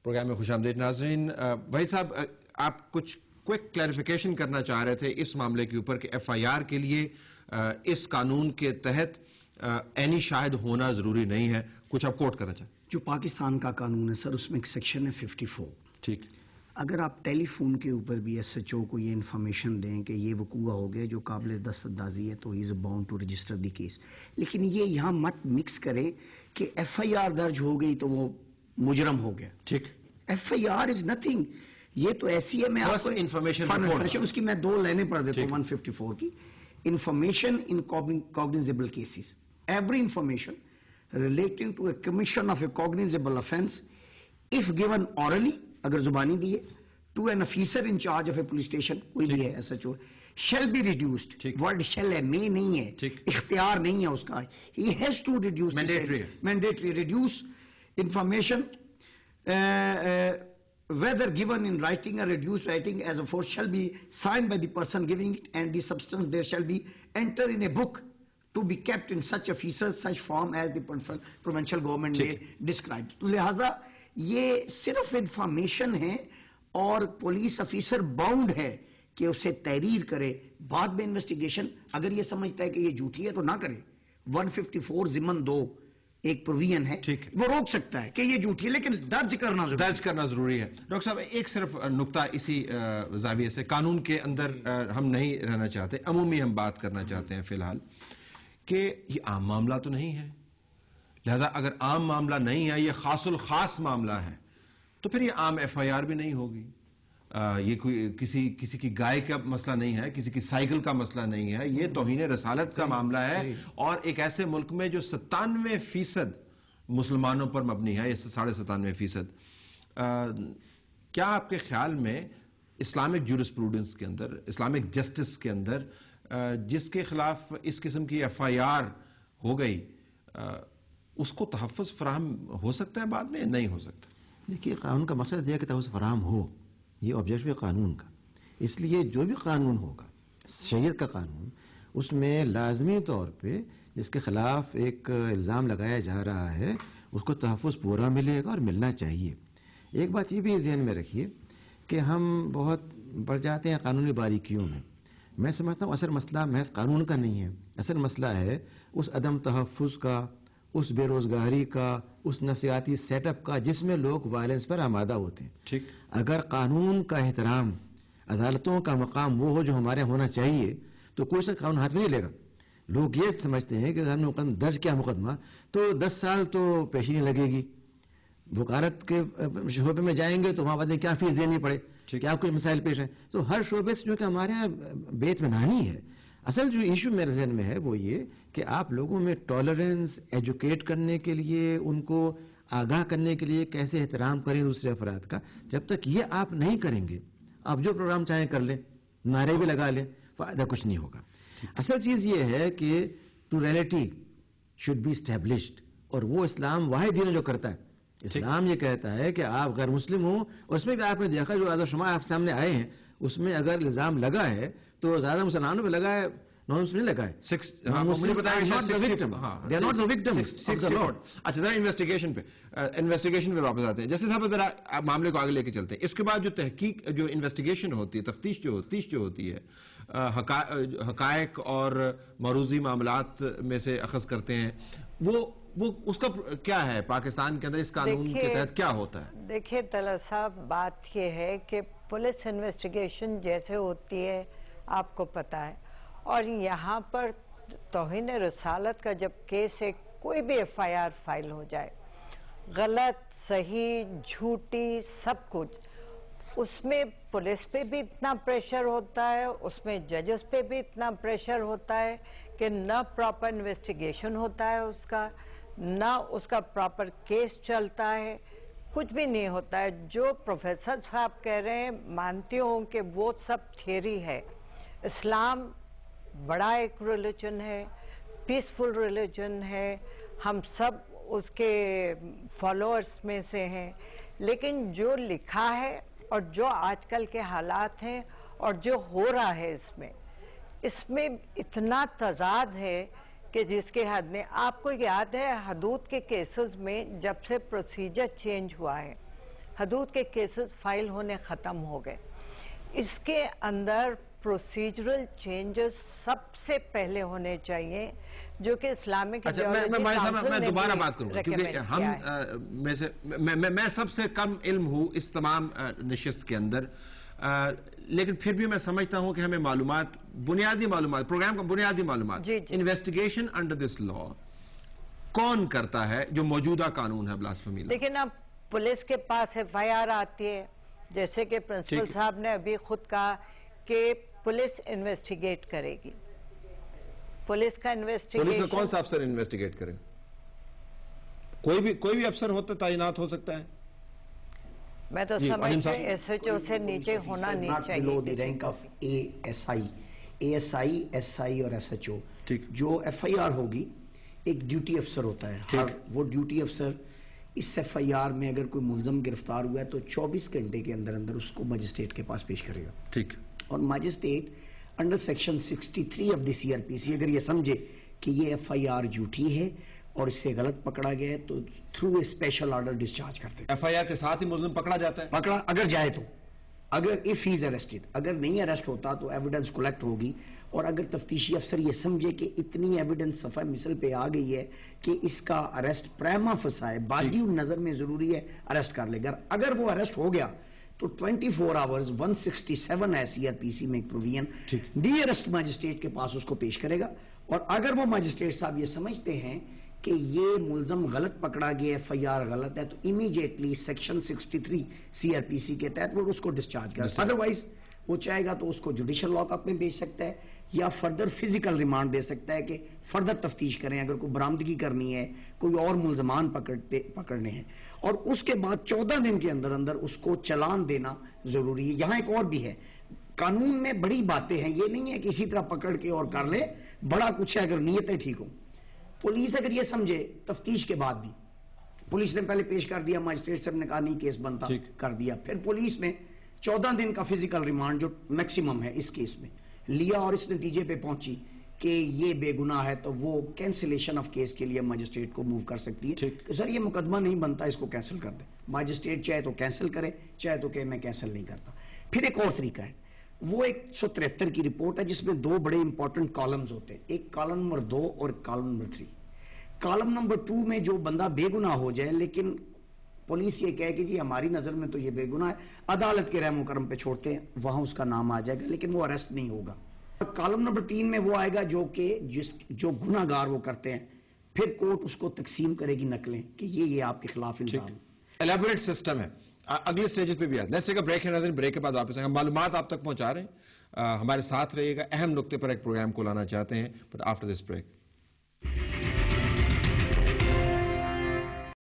Programme میں خوش آمدید ناظرین. بھائی صاحب, آپ کچھ کوئک کلیریفیکیشن کرنا چاہ رہے تھے اس معاملے کے اوپر کہ ایف آئی آر کے لیے اس قانون کے تحت عینی شاہد ہونا ضروری نہیں ہے, کچھ آپ کوٹ کرنا چاہیں. جو پاکستان کا قانون ہے سر, اس میں ایک سیکشن ہے 54. ٹھیک. اگر آپ ٹیلی فون کے اوپر بھی ایس ایچ او کو یہ انفارمیشن دیں کہ یہ وقوع ہو گیا جو قابل دستاندازی ہے تو he is bound to register the case, لیکن یہ یہاں مت مکس کرے کہ ایف آئی آر درج ہو گئی تو وہ مجرم ہو گیا. ٹھیک. F I R is nothing, یہ تو ایسی ہے. میں آپ کو انفارمیشن اس کی میں 2 لائنیں پڑھ دیتا ہوں 154 کی. Information in cognizable cases, every information relating to a commission of a cognizable offence if given orally, اگر زبانی دیے, to an officer in charge of a police station, کوئی بھی ہے ایسا چور, shall be reduced. word shall ہے, may نہیں ہے, اختیار نہیں ہے اس کا. he has to reduce, mandatory reduce information whether given in writing or reduced writing as a force shall be signed by the person giving it, and the substance there shall be entered in a book to be kept in such officers such form as the provincial government may describe. لہذا یہ صرف information ہے اور police officer bound ہے کہ اسے تحریر کرے. بعد میں انویسٹیگیشن اگر یہ سمجھتا ہے کہ یہ جھوٹی ہے تو نہ کرے. 154 ضمن 2 ایک پروویژن ہے, وہ روک سکتا ہے کہ یہ جھوٹی ہے, لیکن درج کرنا ضروری ہے. ڈاکٹر صاحب, ایک صرف نقطہ اسی زاویے سے, قانون کے اندر ہم نہیں رہنا چاہتے, عمومی ہم بات کرنا چاہتے ہیں فی الحال, کہ یہ عام معاملہ تو نہیں ہے. لہذا اگر عام معاملہ نہیں ہے, یہ خاص الخاص معاملہ ہے, تو پھر یہ عام ایف آئی آر بھی نہیں ہوگی. یہ کوئی کسی کی گائے کا مسئلہ نہیں ہے, کسی کی سائیکل کا مسئلہ نہیں ہے, یہ توہین رسالت کا معاملہ ہے, اور ایک ایسے ملک میں جو 97% مسلمانوں پر مبنی ہے, یہ 97.5%. کیا آپ کے خیال میں اسلامک جورسپروڈنس کے اندر, اسلامک جسٹس کے اندر, جس کے خلاف اس قسم کی ایف آئی آر ہو گئی, اس کو تحفظ فراہم ہو سکتا ہے بعد میں, نہیں ہو سکتا؟ دیکھیے, قانون کا مقصد ہے کہ تحفظ فراہم ہو, یہ آبجیکٹو ہے قانون کا. اس لیے جو بھی قانون ہوگا, شریعت کا قانون, اس میں لازمی طور پہ جس کے خلاف ایک الزام لگایا جا رہا ہے اس کو تحفظ پورا ملے گا اور ملنا چاہیے. ایک بات یہ بھی ذہن میں رکھیے کہ ہم بہت بڑھ جاتے ہیں قانونی باریکیوں میں. میں سمجھتا ہوں اصل مسئلہ محض قانون کا نہیں ہے, اصل مسئلہ ہے اس عدم تحفظ کا, اس بے روزگاری کا, اس نفسیاتی سیٹ اپ کا جس میں لوگ وائلنس پر آمادہ ہوتے ہیں. ٹھیک. اگر قانون کا احترام, عدالتوں کا مقام وہ ہو جو ہمارے ہونا چاہیے, تو کوئی سا قانون ہاتھ میں نہیں لے گا. لوگ یہ سمجھتے ہیں کہ ہم نے مقدمہ درج کیا مقدمہ تو 10 سال تو پیشی نہیں لگے گی. وکالت کے شعبے میں جائیں گے تو وہاں بعد کیا فیس دینی پڑے, کیا کچھ مسائل پیش ہیں. تو ہر شعبے سے جو کہ ہمارے یہاں بیت منانی ہے. اصل جو ایشو میرے ذہن میں ہے وہ یہ کہ آپ لوگوں میں ٹالرنس ایجوکیٹ کرنے کے لیے, ان کو آگاہ کرنے کے لیے کیسے احترام کریں دوسرے افراد کا, جب تک یہ آپ نہیں کریں گے, آپ جو پروگرام چاہیں کر لیں, نعرے بھی لگا لیں, فائدہ کچھ نہیں ہوگا. اصل چیز یہ ہے کہ پلورلٹی شوڈ بی اسٹیبلشڈ, اور وہ اسلام واحد دین جو کرتا ہے. اسلام یہ کہتا ہے کہ آپ غیر مسلم ہوں, اور اس میں بھی آپ نے دیکھا جو اعداد و شمار آپ سامنے آئے ہیں, اس میں اگر الزام لگا ہے تو زیادہ مسلمانوں پہ لگا ہے, نان مسلم نہیں لگا ہے. اچھا, ذرا انویسٹیگیشن پہ واپس آتے ہیں. جیسے صاحب ذرا معاملے کو آگے لے کے چلتے ہیں. اس کے بعد جو تحقیق, جو انویسٹیگیشن ہوتی ہے, تفتیش جو ہوتی ہے, حقائق اور معروضی معاملات میں سے اخذ کرتے ہیں, وہ اس کا کیا ہے پاکستان کے اندر, اس قانون کے تحت کیا ہوتا ہے؟ دیکھیں طلعت صاحب, بات یہ ہے کہ پولیس انویسٹیگیشن جیسے ہوتی ہے آپ کو پتہ ہے, اور یہاں پر توہین رسالت کا جب کیس ہے, کوئی بھی ایف آئی آر فائل ہو جائے, غلط صحیح جھوٹی سب کچھ, اس میں پولیس پہ بھی اتنا پریشر ہوتا ہے, اس میں ججز پہ بھی اتنا پریشر ہوتا ہے کہ نہ پراپر انویسٹیگیشن ہوتا ہے اس کا, نہ اس کا پراپر کیس چلتا ہے, کچھ بھی نہیں ہوتا ہے. جو پروفیسر صاحب کہہ رہے ہیں مانتی ہوں کہ وہ سب تھیوری ہے. اسلام بڑا ایک ریلیجن ہے, پیسفل ریلیجن ہے, ہم سب اس کے فالوورز میں سے ہیں, لیکن جو لکھا ہے اور جو آج کل کے حالات ہیں اور جو ہو رہا ہے اس میں اتنا تضاد ہے کہ جس کے حد نے, آپ کو یاد ہے حدود کے کیسز میں جب سے پروسیجر چینج ہوا ہے, حدود کے کیسز فائل ہونے ختم ہو گئے. اس کے اندر پروسیجرل چینجز سب سے پہلے ہونے چاہیے جو کہ اسلامک میں دوبارہ بات کروں گا کیونکہ ہم میں سب سے کم علم ہوں اس تمام نشست کے اندر، لیکن پھر بھی میں سمجھتا ہوں کہ ہمیں معلومات، بنیادی معلومات، پروگرام کا بنیادی معلومات، انویسٹیگیشن انڈر دس لا کون کرتا ہے جو موجودہ قانون ہے بلاسفیمی لا؟ لیکن اب پولیس کے پاس FIR آتی ہے، جیسے کہ پرنسپل صاحب نے ابھی خود کہا کہ پولیس انویسٹیگیٹ کرے گی. پولیس کا کون سا افسر انویسٹیگیٹ کرے؟ کوئی بھی افسر ہوتا تعینات ہو سکتا ہے. میں تو سمجھتا ہوں SHO سے نیچے ہونا نہیں چاہیے. below the rank of ASI, SI اور SHO. جو FIR ہوگی ایک ڈیوٹی افسر ہوتا ہے، وہ ڈیوٹی افسر اس FIR میں اگر کوئی ملزم گرفتار ہوا ہے تو 24 گھنٹے کے اندر اندر اس کو مجسٹریٹ کے پاس پیش کرے گا. ٹھیک. اور magistrate under section 63 of the CRPC اگر یہ سمجھے کہ یہ FIR جھوٹی ہے اور اس سے غلط پکڑا گیا ہے تو through a special order discharge کرتے ہیں. FIR کے ساتھ ہی ملزم پکڑا جاتا ہے؟ پکڑا اگر جائے تو، اگر if he is arrested، اگر نہیں اریسٹ ہوتا تو ایویڈنس کلیکٹ ہوگی. اور اگر تفتیشی افسر یہ سمجھے کہ اتنی ایویڈنس صفحہ مثل پہ آ گئی ہے کہ اس کا اریسٹ پریما فسا ہے، بادی نظر میں ضروری ہے، اریسٹ کر لے گا. اگر وہ اریسٹ ہو گیا تو 24 آورز 167 ہے CRPC میں ایک پروویژن، نیئرسٹ مجسٹریٹ کے پاس اس کو پیش کرے گا. اور اگر وہ مجسٹریٹ صاحب یہ سمجھتے ہیں کہ یہ ملزم غلط پکڑا گیا، FIR غلط ہے، تو امیجیٹلی سیکشن 63 CRPC کے تحت وہ اس کو ڈسچارج کرے. ادروائز وہ چاہے گا تو اس کو جوڈیشل لاک اپ میں بھیج سکتا ہے یا فردر فزیکل ریمانڈ دے سکتا ہے کہ فردر تفتیش کریں اگر کوئی برآمدگی کرنی ہے، کوئی اور ملزمان پکڑنے ہیں. اور اس کے بعد 14 دن کے اندر اندر اس کو چلان دینا ضروری ہے. یہاں ایک اور بھی ہے، قانون میں بڑی باتیں ہیں، یہ نہیں ہے کہ اسی طرح پکڑ کے اور کر لے، بڑا کچھ ہے اگر نیتیں ٹھیک ہوں. پولیس اگر یہ سمجھے تفتیش کے بعد بھی، پولیس نے پہلے پیش کر دیا، مجسٹریٹ صاحب نے کہا نہیں کیس بنتا، کر دیا، پھر پولیس نے 14 دن کا فزیکل ریمانڈ جو میکسیمم ہے اس کیس میں لیا اور اس نتیجے پہ پہنچی کہ یہ بے گناہ ہے، تو وہ کینسلیشن آف کیس کے لیے مجسٹریٹ کو موو کر سکتی ہے کہ سر یہ مقدمہ نہیں بنتا، اس کو کینسل کر دیں. مجسٹریٹ چاہے تو کینسل کرے، چاہے تو کہ میں کینسل نہیں کرتا. پھر ایک اور طریقہ ہے، وہ 173 کی رپورٹ ہے جس میں 2 بڑے امپورٹنٹ کالمز ہوتے ہیں، ایک کالم نمبر 2 اور کالم نمبر 3. کالم نمبر 2 میں جو بندہ بے گناہ ہو جائے لیکن پولیس یہ کہے کہ جی ہماری نظر میں تو یہ بے گناہ ہے، عدالت کے رحم و کرم پہ چھوڑتے ہیں، وہاں اس کا نام آ جائے گا لیکن وہ اریسٹ نہیں ہوگا. کالم نمبر 3 میں وہ آئے گا جو گناہ گار وہ کرتے ہیں، پھر کورٹ اس کو تقسیم کرے گی نقلیں کہ یہ آپ کے خلاف الزام. الیبوریٹ سسٹم ہے. اگلے سٹیجز پہ بھی آتے ہیں. لیٹس ٹیک اے بریک ہے ناظرین، بریک کے بعد واپس آئیں گے. معلومات آپ تک پہنچا رہے ہیں، ہمارے ساتھ رہیے گا. اہم نقطے پر ایک پروگرام کو لانا چاہتے ہیں بٹ آفٹر دس بریک.